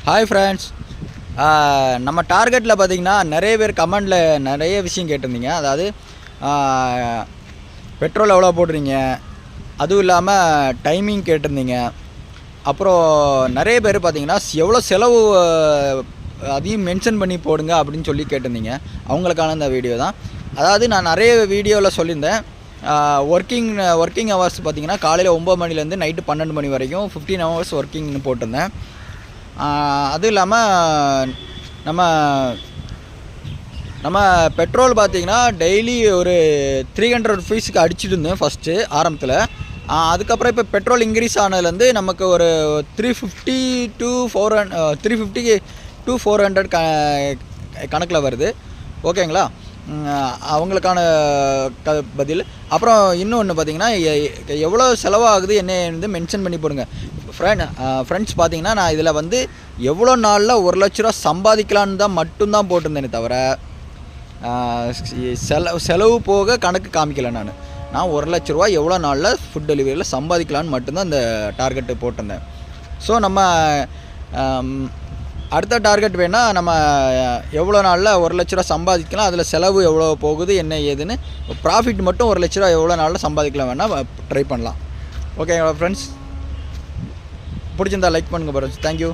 Hi friends. நம்ம டார்கெட்டில் பார்த்தீங்கன்னா நிறைய பேர் கமெண்டில் நிறைய விஷயம் கேட்டிருந்தீங்க. அதாவது பெட்ரோல் எவ்வளோ போடுறீங்க, அதுவும் இல்லாமல் டைமிங் கேட்டிருந்தீங்க. அப்புறம் நிறைய பேர் பார்த்தீங்கன்னா எவ்வளோ செலவு அதையும் மென்ஷன் பண்ணி போடுங்க அப்படின்னு சொல்லி கேட்டிருந்தீங்க. அவங்களுக்கான இந்த வீடியோ தான். அதாவது நான் நிறைய வீடியோவில் சொல்லியிருந்தேன். ஒர்க்கிங் ஹவர்ஸ் பார்த்திங்கன்னா காலையில் 9 மணிலேருந்து நைட்டு 12 மணி வரைக்கும் 15 ஹவர்ஸ் ஒர்க்கிங்னு போட்டிருந்தேன். அதுவும் இல்லாமல் நம்ம பெட்ரோல் பார்த்திங்கன்னா டெய்லி ஒரு 300 ருபீஸுக்கு அடிச்சுட்டு இருந்தேன் ஃபஸ்ட்டு ஆரம்பத்தில். அதுக்கப்புறம் இப்போ பெட்ரோல் இன்க்ரீஸ் ஆனதுலேருந்து நமக்கு ஒரு 350 to 400 கணக்கில் வருது. ஓகேங்களா? அவங்களுக்கான பதில். அப்புறம் இன்னொன்று பார்த்திங்கன்னா எவ்வளோ செலவாகுது என்ன மென்ஷன் பண்ணி போடுங்க. ஃப்ரெண்ட்ஸ் பார்த்தீங்கன்னா நான் இதில் வந்து எவ்வளோ நாளில் 1 லட்ச ரூபா சம்பாதிக்கலான்னு தான் மட்டும்தான் போட்டிருந்தேனே தவிர செலவு போக கணக்கு காமிக்கலை. நான் 1 லட்ச ரூபா எவ்வளோ நாளில் ஃபுட் டெலிவரியில் சம்பாதிக்கலான்னு மட்டும்தான் இந்த டார்கெட்டு போட்டிருந்தேன். ஸோ நம்ம அடுத்த டார்கெட் வேணால் நம்ம எவ்வளோ நாளில் 1 லட்ச ரூபா சம்பாதிக்கலாம், அதில் செலவு எவ்வளோ போகுது என்ன ஏதுன்னு, ப்ராஃபிட் மட்டும் 1 லட்ச ரூபா எவ்வளோ நாளில் சம்பாதிக்கலாம் வேணால் ட்ரை பண்ணலாம். ஓகேங்களா ஃப்ரெண்ட்ஸ்? பிடிச்சிருந்தா லைக் பண்ணுங்கள் ஃப்ரெண்ட்ஸ். தேங்க்யூ.